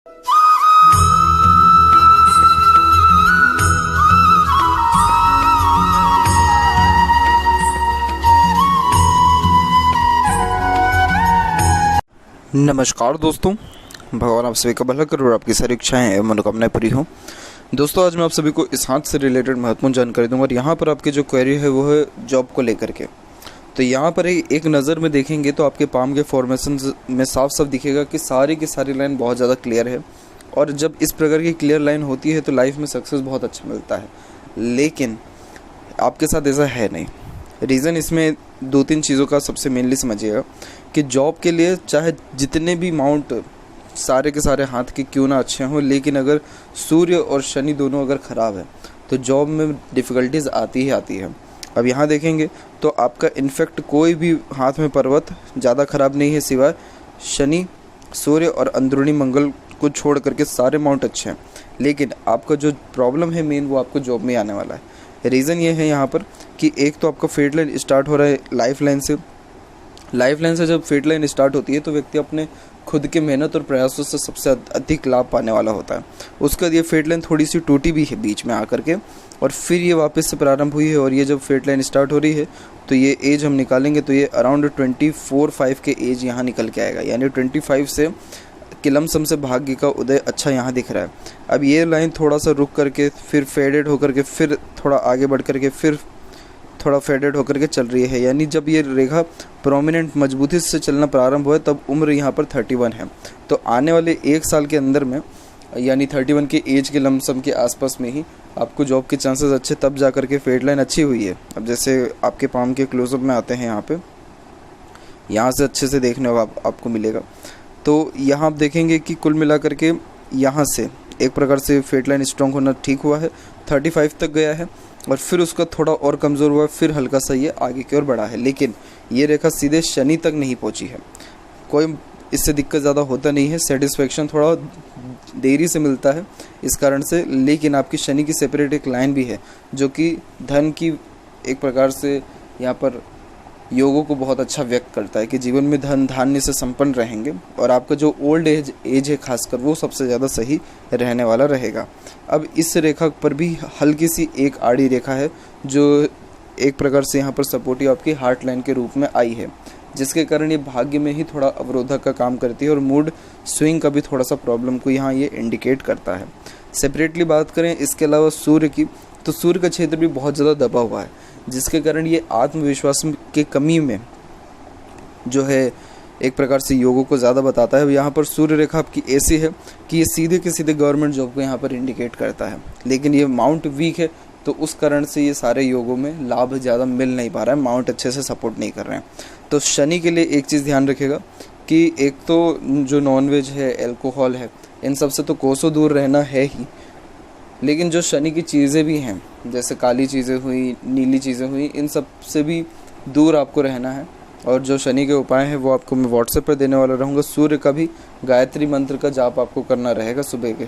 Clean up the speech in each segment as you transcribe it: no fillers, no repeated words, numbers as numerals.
नमस्कार दोस्तों, भगवान आप सभी का भला करे और आपकी सारी इच्छाएं एवं मनोकामनाएं पूरी हों। दोस्तों, आज मैं आप सभी को इस हाथ से रिलेटेड महत्वपूर्ण जानकारी दूंगा और यहाँ पर आपके जो क्वेरी है वो है जॉब को लेकर के। तो यहाँ पर एक नज़र में देखेंगे तो आपके पाम के फॉर्मेशन में साफ साफ दिखेगा कि सारी की सारी लाइन बहुत ज़्यादा क्लियर है। और जब इस प्रकार की क्लियर लाइन होती है तो लाइफ में सक्सेस बहुत अच्छा मिलता है, लेकिन आपके साथ ऐसा है नहीं। रीज़न इसमें दो तीन चीज़ों का सबसे मेनली समझिएगा कि जॉब के लिए चाहे जितने भी माउंट सारे के सारे हाथ के क्यों ना अच्छे हों, लेकिन अगर सूर्य और शनि दोनों अगर ख़राब है तो जॉब में डिफ़िकल्टीज आती ही आती है। अब यहाँ देखेंगे तो आपका इनफैक्ट कोई भी हाथ में पर्वत ज़्यादा ख़राब नहीं है सिवाय शनि, सूर्य और अंदरूनी मंगल को छोड़ करके सारे माउंट अच्छे हैं, लेकिन आपका जो प्रॉब्लम है मेन वो आपको जॉब में आने वाला है। रीज़न ये है यहाँ पर कि एक तो आपका फेट लाइन स्टार्ट हो रहा है लाइफ लाइन से। लाइफ लाइन से जब फेट लाइन स्टार्ट होती है तो व्यक्ति अपने खुद के मेहनत और प्रयासों से सबसे अधिक लाभ पाने वाला होता है। उसके बाद ये फेट लाइन थोड़ी सी टूटी भी है बीच में आकर के, और फिर ये वापस से प्रारंभ हुई है। और ये जब फेट लाइन स्टार्ट हो रही है तो ये एज हम निकालेंगे तो ये अराउंड 24-5 के एज यहाँ निकल के आएगा, यानी 25 से कि लमसम से भाग्य का उदय अच्छा यहाँ दिख रहा है। अब ये लाइन थोड़ा सा रुक करके फिर फेडेड होकर के फिर थोड़ा आगे बढ़ करके फिर थोड़ा फेडेड होकर के चल रही है, यानी जब ये रेखा प्रोमिनेंट मजबूती से चलना प्रारंभ हुआ तब उम्र यहाँ पर 31 है। तो आने वाले एक साल के अंदर में यानी 31 के एज के लमसम के आसपास में ही आपको जॉब के चांसेस अच्छे, तब जा कर के फेड लाइन अच्छी हुई है। अब जैसे आपके पाम के क्लोजअप में आते हैं, यहाँ से अच्छे से देखने को आपको मिलेगा। तो यहाँ आप देखेंगे कि कुल मिला करके यहाँ से एक प्रकार से फेट लाइन स्ट्रॉन्ग होना ठीक हुआ है, 35 तक गया है और फिर उसका थोड़ा और कमज़ोर हुआ है, फिर हल्का सा ये आगे की ओर बढ़ा है, लेकिन ये रेखा सीधे शनि तक नहीं पहुंची है। कोई इससे दिक्कत ज़्यादा होता नहीं है, सेटिस्फेक्शन थोड़ा देरी से मिलता है इस कारण से, लेकिन आपकी शनि की सेपरेट एक लाइन भी है जो कि धन की एक प्रकार से यहाँ पर योगों को बहुत अच्छा व्यक्त करता है कि जीवन में धन धान्य से संपन्न रहेंगे और आपका जो ओल्ड एज है खासकर वो सबसे ज़्यादा सही रहने वाला रहेगा। अब इस रेखा पर भी हल्की सी एक आड़ी रेखा है जो एक प्रकार से यहाँ पर सपोर्टिव आपकी हार्ट लाइन के रूप में आई है, जिसके कारण ये भाग्य में ही थोड़ा अवरोधक का काम करती है और मूड स्विंग का भी थोड़ा सा प्रॉब्लम को यहाँ ये इंडिकेट करता है। सेपरेटली बात करें इसके अलावा सूर्य की, तो सूर्य का क्षेत्र भी बहुत ज़्यादा दबा हुआ है, जिसके कारण ये आत्मविश्वास के कमी में जो है एक प्रकार से योगों को ज़्यादा बताता है। यहाँ पर सूर्य रेखा आपकी ऐसी है कि ये सीधे के सीधे गवर्नमेंट जॉब को यहाँ पर इंडिकेट करता है, लेकिन ये माउंट वीक है तो उस कारण से ये सारे योगों में लाभ ज़्यादा मिल नहीं पा रहा है, माउंट अच्छे से सपोर्ट नहीं कर रहे हैं। तो शनि के लिए एक चीज़ ध्यान रखेगा कि एक तो जो नॉनवेज है, एल्कोहल है, इन सब से तो कोसों दूर रहना है ही, लेकिन जो शनि की चीज़ें भी हैं जैसे काली चीज़ें हुई, नीली चीज़ें हुई, इन सब से भी दूर आपको रहना है। और जो शनि के उपाय हैं वो आपको मैं व्हाट्सएप पर देने वाला रहूँगा। सूर्य का भी गायत्री मंत्र का जाप आपको करना रहेगा सुबह के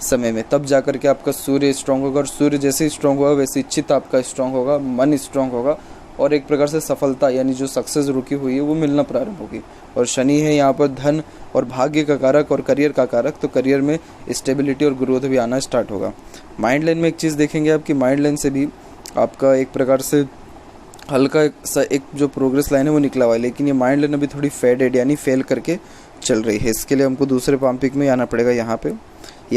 समय में, तब जा कर के आपका सूर्य स्ट्रांग होगा। और सूर्य जैसे ही स्ट्रांग होगा वैसे चित्त आपका स्ट्रांग होगा, मन स्ट्रांग होगा और एक प्रकार से सफलता यानी जो सक्सेस रुकी हुई है वो मिलना प्रारंभ होगी। और शनि है यहाँ पर धन और भाग्य का कारक और करियर का कारक, तो करियर में स्टेबिलिटी और ग्रोथ भी आना स्टार्ट होगा। माइंड लाइन में एक चीज़ देखेंगे आपकी माइंड लाइन से भी आपका एक प्रकार से हल्का सा एक जो प्रोग्रेस लाइन है वो निकला हुआ है, लेकिन ये माइंड लाइन अभी थोड़ी फेडेड यानी फेल करके चल रही है। इसके लिए हमको दूसरे पाम पिक में आना पड़ेगा। यहाँ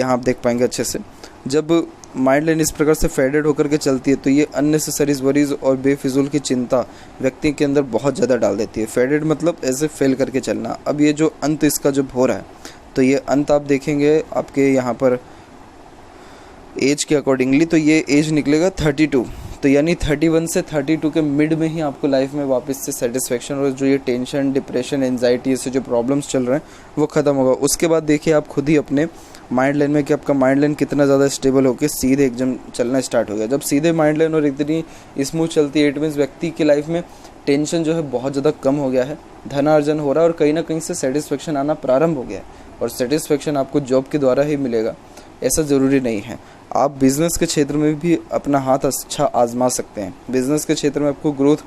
आप देख पाएंगे अच्छे से, जब माइंड लाइन इस प्रकार से फेडेड होकर के चलती है तो ये अननेसेसरी वरीज और बेफिजूल की चिंता व्यक्ति के अंदर बहुत ज़्यादा डाल देती है। फेडेड मतलब ऐसे फेल करके चलना। अब ये जो अंत इसका जब हो रहा है तो ये अंत आप देखेंगे आपके यहाँ पर एज के अकॉर्डिंगली, तो ये एज निकलेगा 32, तो यानी 31 से 32 के मिड में ही आपको लाइफ में वापस से सेटिस्फेक्शन और जो ये टेंशन, डिप्रेशन, एंजाइटी से जो प्रॉब्लम्स चल रहे हैं वो ख़त्म होगा। उसके बाद देखिए आप खुद ही अपने माइंड लाइन में कि आपका माइंड लाइन कितना ज़्यादा स्टेबल होकर सीधे एकदम चलना स्टार्ट हो गया। जब सीधे माइंड लाइन और इतनी स्मूथ चलती है, इट मीन्स व्यक्ति की लाइफ में टेंशन जो है बहुत ज़्यादा कम हो गया है, धनार्जन हो रहा है और कहीं ना कहीं से सेटिस्फेक्शन आना प्रारंभ हो गया है। और सेटिस्फेक्शन आपको जॉब के द्वारा ही मिलेगा ऐसा ज़रूरी नहीं है। आप बिज़नेस के क्षेत्र में भी अपना हाथ अच्छा आजमा सकते हैं। बिज़नेस के क्षेत्र में आपको ग्रोथ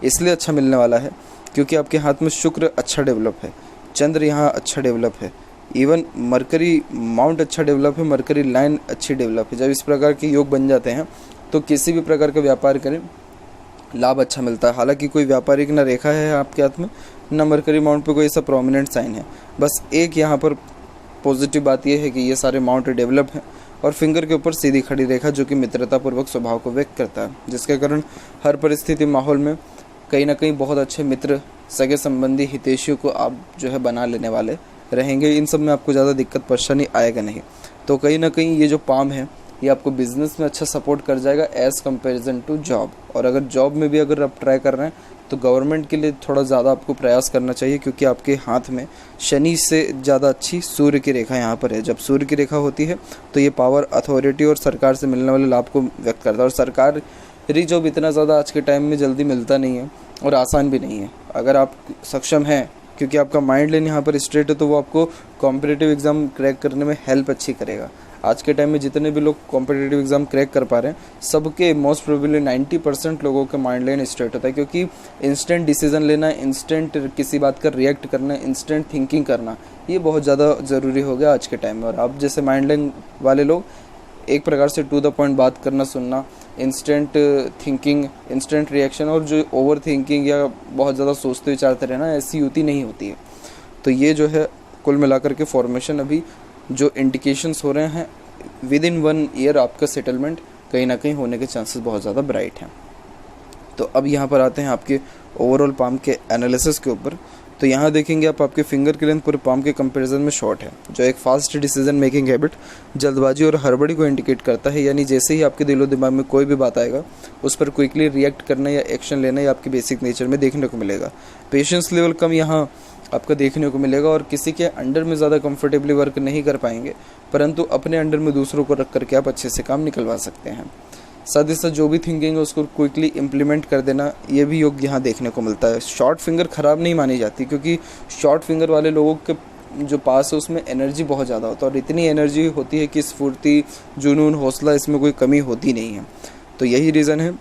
इसलिए अच्छा मिलने वाला है क्योंकि आपके हाथ में शुक्र अच्छा डेवलप है, चंद्र यहाँ अच्छा डेवलप है, इवन मरकरी माउंट अच्छा डेवलप है, मरकरी लाइन अच्छी डेवलप है। जब इस प्रकार के योग बन जाते हैं तो किसी भी प्रकार का व्यापार करें लाभ अच्छा मिलता है। हालांकि कोई व्यापारिक ना रेखा है आपके हाथ में, ना मरकरी माउंट पे कोई ऐसा प्रोमिनेंट साइन है। बस एक यहाँ पर पॉजिटिव बात यह है कि ये सारे माउंट डेवलप हैं और फिंगर के ऊपर सीधी खड़ी रेखा जो कि मित्रतापूर्वक स्वभाव को व्यक्त करता है, जिसके कारण हर परिस्थिति माहौल में कहीं ना कहीं बहुत अच्छे मित्र, सगे संबंधी, हितैषियों को आप जो है बना लेने वाले रहेंगे। इन सब में आपको ज़्यादा दिक्कत परेशानी आएगा नहीं। तो कहीं ना कहीं ये जो पाम है ये आपको बिजनेस में अच्छा सपोर्ट कर जाएगा एज़ कंपेरिजन टू जॉब। और अगर जॉब में भी अगर आप ट्राई कर रहे हैं तो गवर्नमेंट के लिए थोड़ा ज़्यादा आपको प्रयास करना चाहिए, क्योंकि आपके हाथ में शनि से ज़्यादा अच्छी सूर्य की रेखा यहाँ पर है। जब सूर्य की रेखा होती है तो ये पावर, अथॉरिटी और सरकार से मिलने वाले लाभ को व्यक्त करता है। और सरकारी जॉब इतना ज़्यादा आज के टाइम में जल्दी मिलता नहीं है और आसान भी नहीं है। अगर आप सक्षम हैं, क्योंकि आपका माइंड लाइन यहाँ पर स्ट्रेट है, तो वो आपको कॉम्पिटिटिव एग्ज़ाम क्रैक करने में हेल्प अच्छी करेगा। आज के टाइम में जितने भी लोग कॉम्पिटिटिव एग्ज़ाम क्रैक कर पा रहे हैं, सबके मोस्ट प्रोबेबली 90% लोगों का माइंड लाइन स्ट्रेट होता है, क्योंकि इंस्टेंट डिसीजन लेना, इंस्टेंट किसी बात का रिएक्ट करना, इंस्टेंट थिंकिंग करना, ये बहुत ज़्यादा ज़रूरी हो गया आज के टाइम में। और आप जैसे माइंड लाइन वाले लोग एक प्रकार से टू द पॉइंट बात करना, सुनना, इंस्टेंट थिंकिंग, इंस्टेंट रिएक्शन, और जो ओवर थिंकिंग या बहुत ज़्यादा सोचते विचारते रहना, ऐसी युति नहीं होती है। तो ये जो है कुल मिलाकर के फॉर्मेशन अभी जो इंडिकेशंस हो रहे हैं, विद इन 1 ईयर आपका सेटलमेंट कहीं ना कहीं होने के चांसेस बहुत ज़्यादा ब्राइट हैं। तो अब यहाँ पर आते हैं आपके ओवरऑल पाम के एनालिसिस के ऊपर। तो यहाँ देखेंगे आप, आपके फिंगर की लेंथ पूरे पाम के कंपैरिजन में शॉर्ट है, जो एक फास्ट डिसीजन मेकिंग हैबिट, जल्दबाजी और हड़बड़ी को इंडिकेट करता है। यानी जैसे ही आपके दिलो दिमाग में कोई भी बात आएगा उस पर क्विकली रिएक्ट करना या एक्शन लेना, या आपके बेसिक नेचर में देखने को मिलेगा। पेशेंस लेवल कम यहाँ आपका देखने को मिलेगा और किसी के अंडर में ज़्यादा कंफर्टेबली वर्क नहीं कर पाएंगे, परंतु अपने अंडर में दूसरों को रख करके आप अच्छे से काम निकलवा सकते हैं। साथ ही साथ जो भी थिंकिंग है उसको क्विकली इम्प्लीमेंट कर देना, ये भी योग यहाँ देखने को मिलता है। शॉर्ट फिंगर ख़राब नहीं मानी जाती, क्योंकि शॉर्ट फिंगर वाले लोगों के जो पास है उसमें एनर्जी बहुत ज़्यादा होता है, और इतनी एनर्जी होती है कि स्फूर्ति, जुनून, हौसला, इसमें कोई कमी होती नहीं है। तो यही रीज़न है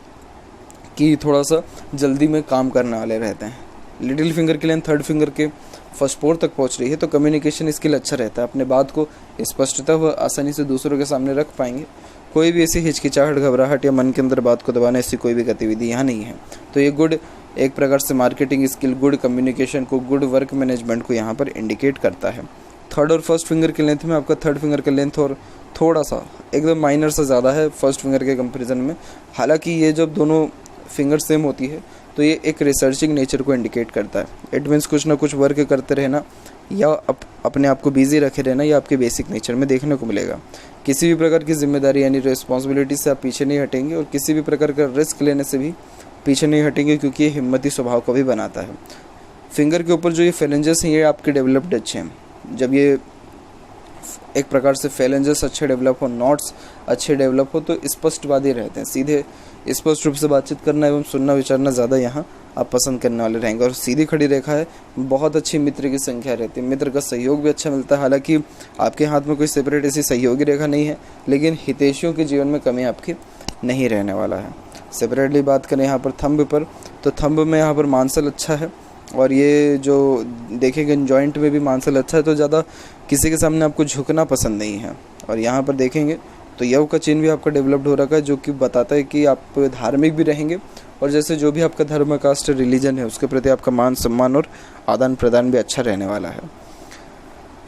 कि थोड़ा सा जल्दी में काम करने वाले रहते हैं। लिटिल फिंगर की लेंथ थर्ड फिंगर के फर्स्ट पोर तक पहुंच रही है, तो कम्युनिकेशन स्किल अच्छा रहता है। अपने बात को स्पष्टता व आसानी से दूसरों के सामने रख पाएंगे। कोई भी ऐसी हिचकिचाहट, घबराहट या मन के अंदर बात को दबाने ऐसी कोई भी गतिविधि यहाँ नहीं है। तो ये गुड एक प्रकार से मार्केटिंग स्किल, गुड कम्युनिकेशन को, गुड वर्क मैनेजमेंट को यहाँ पर इंडिकेट करता है। थर्ड और फर्स्ट फिंगर की लेंथ में आपका थर्ड फिंगर का लेंथ और थोड़ा सा एकदम माइनर सा ज़्यादा है फर्स्ट फिंगर के कंपेरिजन में। हालांकि ये जब दोनों फिंगर सेम होती है तो ये एक रिसर्चिंग नेचर को इंडिकेट करता है। इट मीन्स कुछ ना कुछ वर्क करते रहना या अपने आप को बिजी रखे रहना, या आपके बेसिक नेचर में देखने को मिलेगा। किसी भी प्रकार की जिम्मेदारी यानी रिस्पॉन्सिबिलिटी से आप पीछे नहीं हटेंगे, और किसी भी प्रकार का रिस्क लेने से भी पीछे नहीं हटेंगे, क्योंकि ये हिम्मती स्वभाव को भी बनाता है। फिंगर के ऊपर जो ये फेलेंजेस हैं ये आपके डेवलप्ड अच्छे हैं। जब ये एक प्रकार से फेलेंजेस अच्छे डेवलप हो, नॉट्स अच्छे डेवलप हो, तो स्पष्टवादी रहते हैं। सीधे स्पष्ट रूप से बातचीत करना एवं सुनना विचारना ज़्यादा यहाँ आप पसंद करने वाले रहेंगे। और सीधी खड़ी रेखा है, बहुत अच्छी मित्र की संख्या रहती है, मित्र का सहयोग भी अच्छा मिलता है। हालांकि आपके हाथ में कोई सेपरेट ऐसी सहयोगी रेखा नहीं है, लेकिन हितैषियों के जीवन में कमी आपकी नहीं रहने वाला है। सेपरेटली बात करें यहाँ पर थंब पर, तो थंब में यहाँ पर मांसल अच्छा है, और ये जो देखेंगे जॉइंट में भी मांसल अच्छा है, तो ज़्यादा किसी के सामने आपको झुकना पसंद नहीं है। और यहाँ पर देखेंगे तो यव का चिन्ह भी आपका डेवलप्ड हो रखा है, जो कि बताता है कि आप धार्मिक भी रहेंगे, और जैसे जो भी आपका धर्म, कास्ट, रिलीजन है उसके प्रति आपका मान सम्मान और आदान प्रदान भी अच्छा रहने वाला है।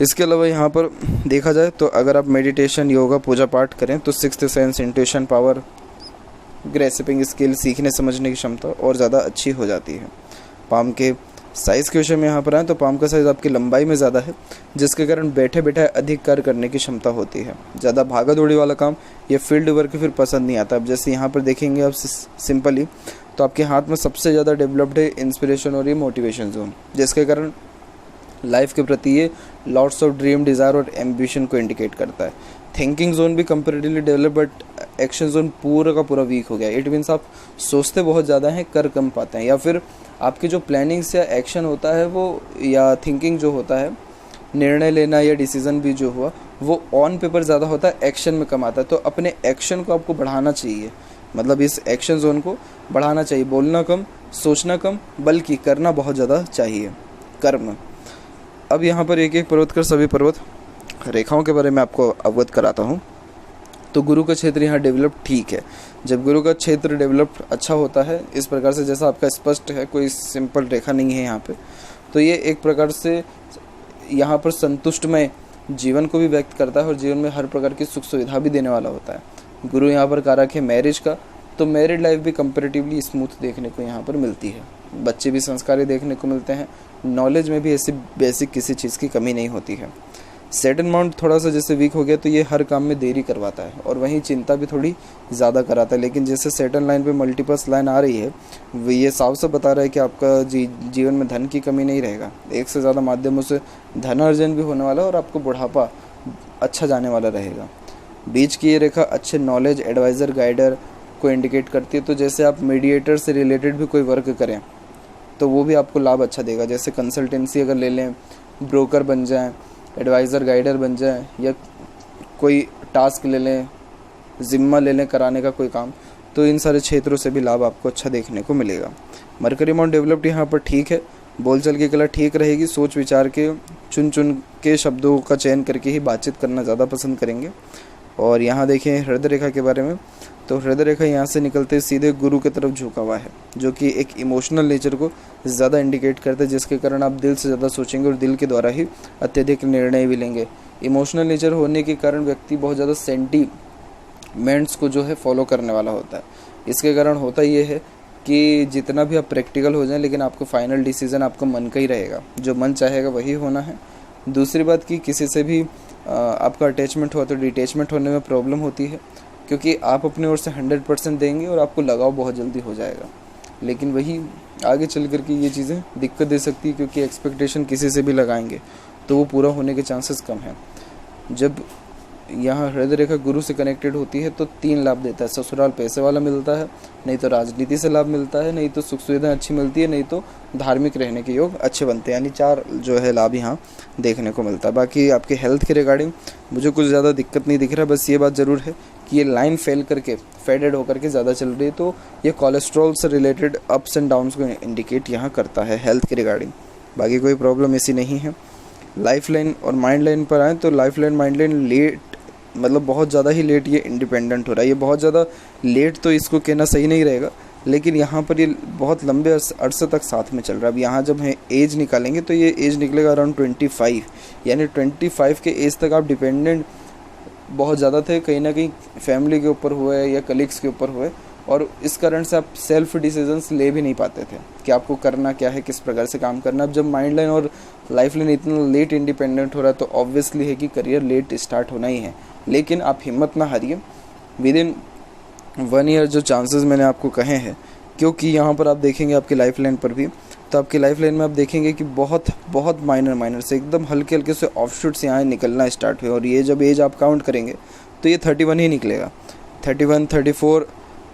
इसके अलावा यहाँ पर देखा जाए तो अगर आप मेडिटेशन, योगा, पूजा पाठ करें तो sixth sense, intuition power, grasping skill, सीखने समझने की क्षमता और ज़्यादा अच्छी हो जाती है। पाम के साइज़ के विषय में यहाँ पर आए तो पाम का साइज़ आपकी लंबाई में ज़्यादा है, जिसके कारण बैठे बैठे अधिक कार्य करने की क्षमता होती है। ज़्यादा भागा दौड़ी वाला काम या फील्ड वर्क फिर पसंद नहीं आता। अब जैसे यहाँ पर देखेंगे आप सिंपली, तो आपके हाथ में सबसे ज़्यादा डेवलप्ड है इंस्पिरेशन और ये मोटिवेशन जोन, जिसके कारण लाइफ के प्रति ये लॉट्स ऑफ ड्रीम, डिज़ायर और एम्बिशन को इंडिकेट करता है। थिंकिंग जोन भी comparatively develop, but action zone पूरा का पूरा वीक हो गया। इट मीन्स आप सोचते बहुत ज़्यादा हैं, कर कम पाते हैं, या फिर आपकी जो प्लानिंग्स या एक्शन होता है वो, या थिंकिंग जो होता है, निर्णय लेना या डिसीज़न भी जो हुआ वो ऑन पेपर ज़्यादा होता है, एक्शन में कम आता है। तो अपने एक्शन को आपको बढ़ाना चाहिए, मतलब इस एक्शन जोन को बढ़ाना चाहिए। बोलना कम, सोचना कम, बल्कि करना बहुत ज़्यादा चाहिए, कर्म। अब यहाँ पर एक एक पर्वत कर सभी पर्वत रेखाओं के बारे में आपको अवगत कराता हूँ। तो गुरु का क्षेत्र यहाँ डेवलप ठीक है। जब गुरु का क्षेत्र डेवलप अच्छा होता है इस प्रकार से, जैसा आपका स्पष्ट है, कोई सिंपल रेखा नहीं है यहाँ पे, तो ये एक प्रकार से यहाँ पर संतुष्टमय जीवन को भी व्यक्त करता है और जीवन में हर प्रकार की सुख सुविधा भी देने वाला होता है। गुरु यहाँ पर कारक है मैरिज का, तो मैरिड लाइफ भी कंपैरेटिवली स्मूथ देखने को यहाँ पर मिलती है। बच्चे भी संस्कारी देखने को मिलते हैं, नॉलेज में भी ऐसी बेसिक किसी चीज़ की कमी नहीं होती है। सैटर्न माउंट थोड़ा सा जैसे वीक हो गया तो ये हर काम में देरी करवाता है और वहीं चिंता भी थोड़ी ज़्यादा कराता है। लेकिन जैसे सैटर्न लाइन पे मल्टीपल्स लाइन आ रही है, वो ये साफ साफ बता रहा है कि आपका जीवन में धन की कमी नहीं रहेगा। एक से ज़्यादा माध्यमों से धन अर्जन भी होने वाला है और आपको बुढ़ापा अच्छा जाने वाला रहेगा। बीच की ये रेखा अच्छे नॉलेज, एडवाइज़र, गाइडर को इंडिकेट करती है। तो जैसे आप मीडिएटर से रिलेटेड भी कोई वर्क करें तो वो भी आपको लाभ अच्छा देगा। जैसे कंसल्टेंसी अगर ले लें, ब्रोकर बन जाएं, एडवाइज़र, गाइडर बन जाएं, या कोई टास्क ले लें, ज़िम्मा ले लें कराने का कोई काम, तो इन सारे क्षेत्रों से भी लाभ आपको अच्छा देखने को मिलेगा। मरकरी माउंट डेवलप्ड यहाँ पर ठीक है। बोलचाल की कला ठीक रहेगी। सोच विचार के चुन के शब्दों का चयन करके ही बातचीत करना ज़्यादा पसंद करेंगे। और यहाँ देखें हृदय रेखा के बारे में, तो हृदय रेखा यहाँ से निकलते सीधे गुरु की तरफ झुका हुआ है, जो कि एक इमोशनल नेचर को ज़्यादा इंडिकेट करता है, जिसके कारण आप दिल से ज़्यादा सोचेंगे और दिल के द्वारा ही अत्यधिक निर्णय भी लेंगे। इमोशनल नेचर होने के कारण व्यक्ति बहुत ज़्यादा सेंटीमेंट्स को जो है फॉलो करने वाला होता है। इसके कारण होता ये है कि जितना भी आप प्रैक्टिकल हो जाएं, लेकिन आपको फाइनल डिसीज़न आपका मन का ही रहेगा, जो मन चाहेगा वही होना है। दूसरी बात कि किसी से भी आपका अटैचमेंट हुआ तो डिटैचमेंट होने में प्रॉब्लम होती है, क्योंकि आप अपने ओर से 100% देंगे और आपको लगाव बहुत जल्दी हो जाएगा। लेकिन वही आगे चल कर के ये चीज़ें दिक्कत दे सकती है, क्योंकि एक्सपेक्टेशन किसी से भी लगाएंगे तो वो पूरा होने के चांसेस कम हैं। जब यहाँ हृदय रेखा गुरु से कनेक्टेड होती है तो 3 लाभ देता है। ससुराल पैसे वाला मिलता है, नहीं तो राजनीति से लाभ मिलता है, नहीं तो सुख सुविधा अच्छी मिलती है, नहीं तो धार्मिक रहने के योग अच्छे बनते हैं। यानी 4 जो है लाभ यहाँ देखने को मिलता है। बाकी आपके हेल्थ के रिगार्डिंग मुझे कुछ ज़्यादा दिक्कत नहीं दिख रहा। बस ये बात ज़रूर है कि ये लाइन फेल करके फेडेड होकर के ज़्यादा चल रही है, तो ये कोलेस्ट्रॉल से रिलेटेड अप्स एंड डाउन्स को इंडिकेट यहाँ करता है हेल्थ के रिगार्डिंग। बाकी कोई प्रॉब्लम ऐसी नहीं है। लाइफ लाइन और माइंड लाइन पर आए तो life line, mind line late, मतलब बहुत ज़्यादा ही लेट ये इंडिपेंडेंट हो रहा है। ये बहुत ज़्यादा लेट तो इसको कहना सही नहीं रहेगा, लेकिन यहाँ पर ये बहुत लंबे अरसे तक साथ में चल रहा है। अब यहाँ जब हम एज निकालेंगे तो ये एज निकलेगा अराउंड 25, यानी 25 के एज तक आप डिपेंडेंट बहुत ज़्यादा थे, कहीं ना कहीं फैमिली के ऊपर हुए या कलीग्स के ऊपर हुए, और इस कारण से आप सेल्फ डिसीजंस ले भी नहीं पाते थे कि आपको करना क्या है, किस प्रकार से काम करना। अब जब माइंड लाइन और लाइफ लाइन इतना लेट इंडिपेंडेंट हो रहा है तो ऑब्वियसली है कि करियर लेट स्टार्ट होना ही है। लेकिन आप हिम्मत ना हारिए, विद इन 1 ईयर जो चांसेस मैंने आपको कहे हैं, क्योंकि यहाँ पर आप देखेंगे आपकी लाइफ लाइन पर भी, तो आपकी लाइफ लाइन में आप देखेंगे कि बहुत माइनर से एकदम हल्के से ऑफशूट्स यहाँ निकलना स्टार्ट हुए। और ये जब एज आप काउंट करेंगे तो ये 31 ही निकलेगा। 31, 34,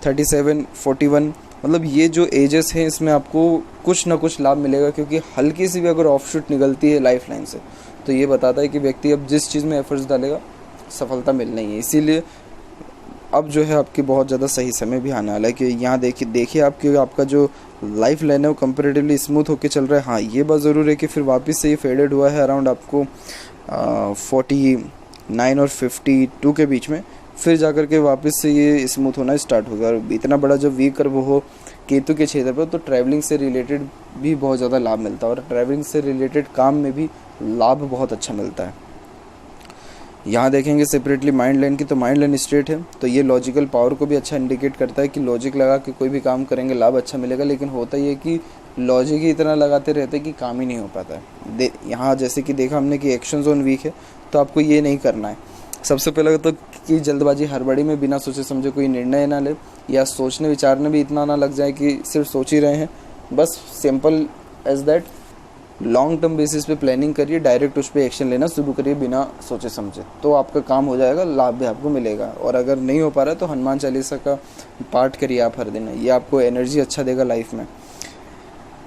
37, 41, मतलब ये जो एजेस हैं इसमें आपको कुछ ना कुछ लाभ मिलेगा, क्योंकि हल्की सी भी अगर ऑफशूट निकलती है लाइफ लाइन से तो ये बताता है कि व्यक्ति अब जिस चीज़ में एफर्ट्स डालेगा सफलता मिलनी है। इसीलिए अब जो है आपकी बहुत ज़्यादा सही समय भी आने वाला है कि यहाँ देखिए आपकी आपका जो लाइफ लाइन है वो कंपेरेटिवली स्मूथ होकर चल रहा है। हाँ, ये बात ज़रूर है कि फिर वापस से ये फेडेड हुआ है अराउंड आपको 49 और 52 के बीच में, फिर जाकर के वापस से ये स्मूथ होना स्टार्ट होगा। और इतना बड़ा जब वीक कर्व हो केतु के क्षेत्र पर तो ट्रैवलिंग से रिलेटेड भी बहुत ज़्यादा लाभ मिलता है, और ट्रैवलिंग से रिलेटेड काम में भी लाभ बहुत अच्छा मिलता है। यहाँ देखेंगे सेपरेटली माइंड लाइन की, तो माइंड लाइन स्ट्रेट है तो ये लॉजिकल पावर को भी अच्छा इंडिकेट करता है कि लॉजिक लगा के कोई भी काम करेंगे लाभ अच्छा मिलेगा। लेकिन होता ये कि लॉजिक ही इतना लगाते रहते हैं कि काम ही नहीं हो पाता है। यहाँ जैसे कि देखा हमने कि एक्शन जोन वीक है, तो आपको ये नहीं करना है। सबसे पहले तो कि जल्दबाजी हड़बड़ी में बिना सोचे समझे कोई निर्णय ना ले, या सोचने विचारने भी इतना ना लग जाए कि सिर्फ सोच ही रहे हैं। बस simple as that long term basis पे प्लानिंग करिए, डायरेक्ट उस पर एक्शन लेना शुरू करिए बिना सोचे समझे, तो आपका काम हो जाएगा, लाभ भी आपको मिलेगा। और अगर नहीं हो पा रहा है तो हनुमान चालीसा का पाठ करिए आप हर दिन, ये आपको एनर्जी अच्छा देगा लाइफ में।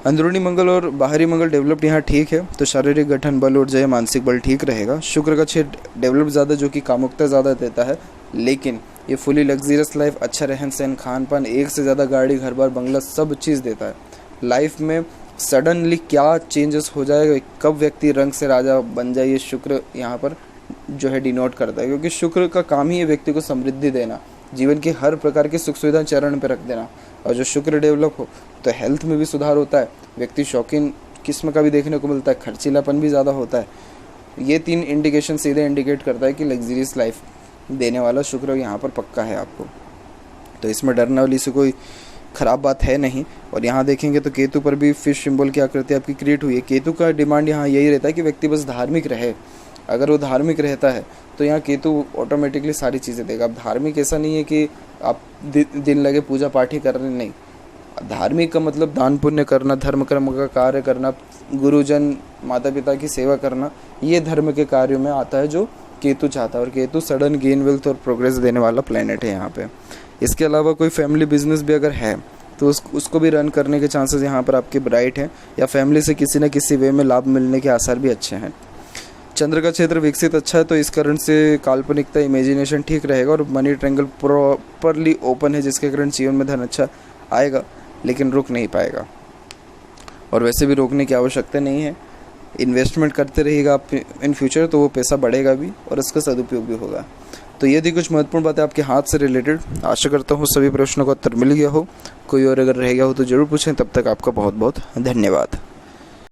अंदरूनी मंगल और बाहरी मंगल डेवलप्ड यहाँ ठीक है, तो शारीरिक गठन, बल और जय, मानसिक बल ठीक रहेगा। शुक्र का क्षेत्र डेवलप ज़्यादा, जो कि कामुकता ज़्यादा देता है, लेकिन ये फुली लग्जरियस लाइफ, अच्छा रहन सहन, खान पान, एक से ज़्यादा गाड़ी, घर बार, बंगला, सब चीज़ देता है। लाइफ में सडनली क्या चेंजेस हो जाएगा, कब व्यक्ति रंग से राजा बन जाए, ये शुक्र यहाँ पर जो है डिनोट करता है। क्योंकि शुक्र का काम ही है व्यक्ति को समृद्धि देना, जीवन की हर प्रकार की सुख सुविधा चरण पर रख देना। और जो शुक्र डेवलप हो तो हेल्थ में भी सुधार होता है, व्यक्ति शौकीन किस्म का भी देखने को मिलता है, खर्चीलापन भी ज़्यादा होता है। ये 3 इंडिकेशन सीधे इंडिकेट करता है कि लग्जरियस लाइफ देने वाला शुक्र यहाँ पर पक्का है आपको। तो इसमें डरने वाली से कोई ख़राब बात है नहीं। और यहाँ देखेंगे तो केतु पर भी फिश सिंबल की आकृति आपकी क्रिएट हुई है। केतु का डिमांड यहाँ यही रहता है कि व्यक्ति बस धार्मिक रहे। अगर वो धार्मिक रहता है तो यहाँ केतु ऑटोमेटिकली सारी चीज़ें देगा। अब धार्मिक ऐसा नहीं है कि आप दिन लगे पूजा पाठ ही करने, नहीं। धार्मिक का मतलब दान पुण्य करना, धर्म कर्म का कार्य करना, गुरुजन माता पिता की सेवा करना, ये धर्म के कार्यों में आता है जो केतु चाहता है। और केतु सडन गेन वेल्थ और प्रोग्रेस देने वाला प्लैनेट है यहाँ पे। इसके अलावा कोई फैमिली बिजनेस भी अगर है तो उसको भी रन करने के चांसेस यहाँ पर आपके ब्राइट हैं, या फैमिली से किसी न किसी वे में लाभ मिलने के आसार भी अच्छे हैं। चंद्र का क्षेत्र विकसित अच्छा है, तो इस कारण से काल्पनिकता, इमेजिनेशन ठीक रहेगा। और मनी ट्रायंगल प्रॉपरली ओपन है, जिसके कारण जीवन में धन अच्छा आएगा, लेकिन रुक नहीं पाएगा। और वैसे भी रोकने की आवश्यकता नहीं है। इन्वेस्टमेंट करते रहिएगा आप इन फ्यूचर, तो वो पैसा बढ़ेगा भी और इसका सदुपयोग भी होगा। तो ये थी कुछ महत्वपूर्ण बातें आपके हाथ से रिलेटेड। आशा करता हूँ सभी प्रश्नों का उत्तर मिल गया हो। कोई और अगर रह गया हो तो ज़रूर पूछें। तब तक आपका बहुत बहुत धन्यवाद।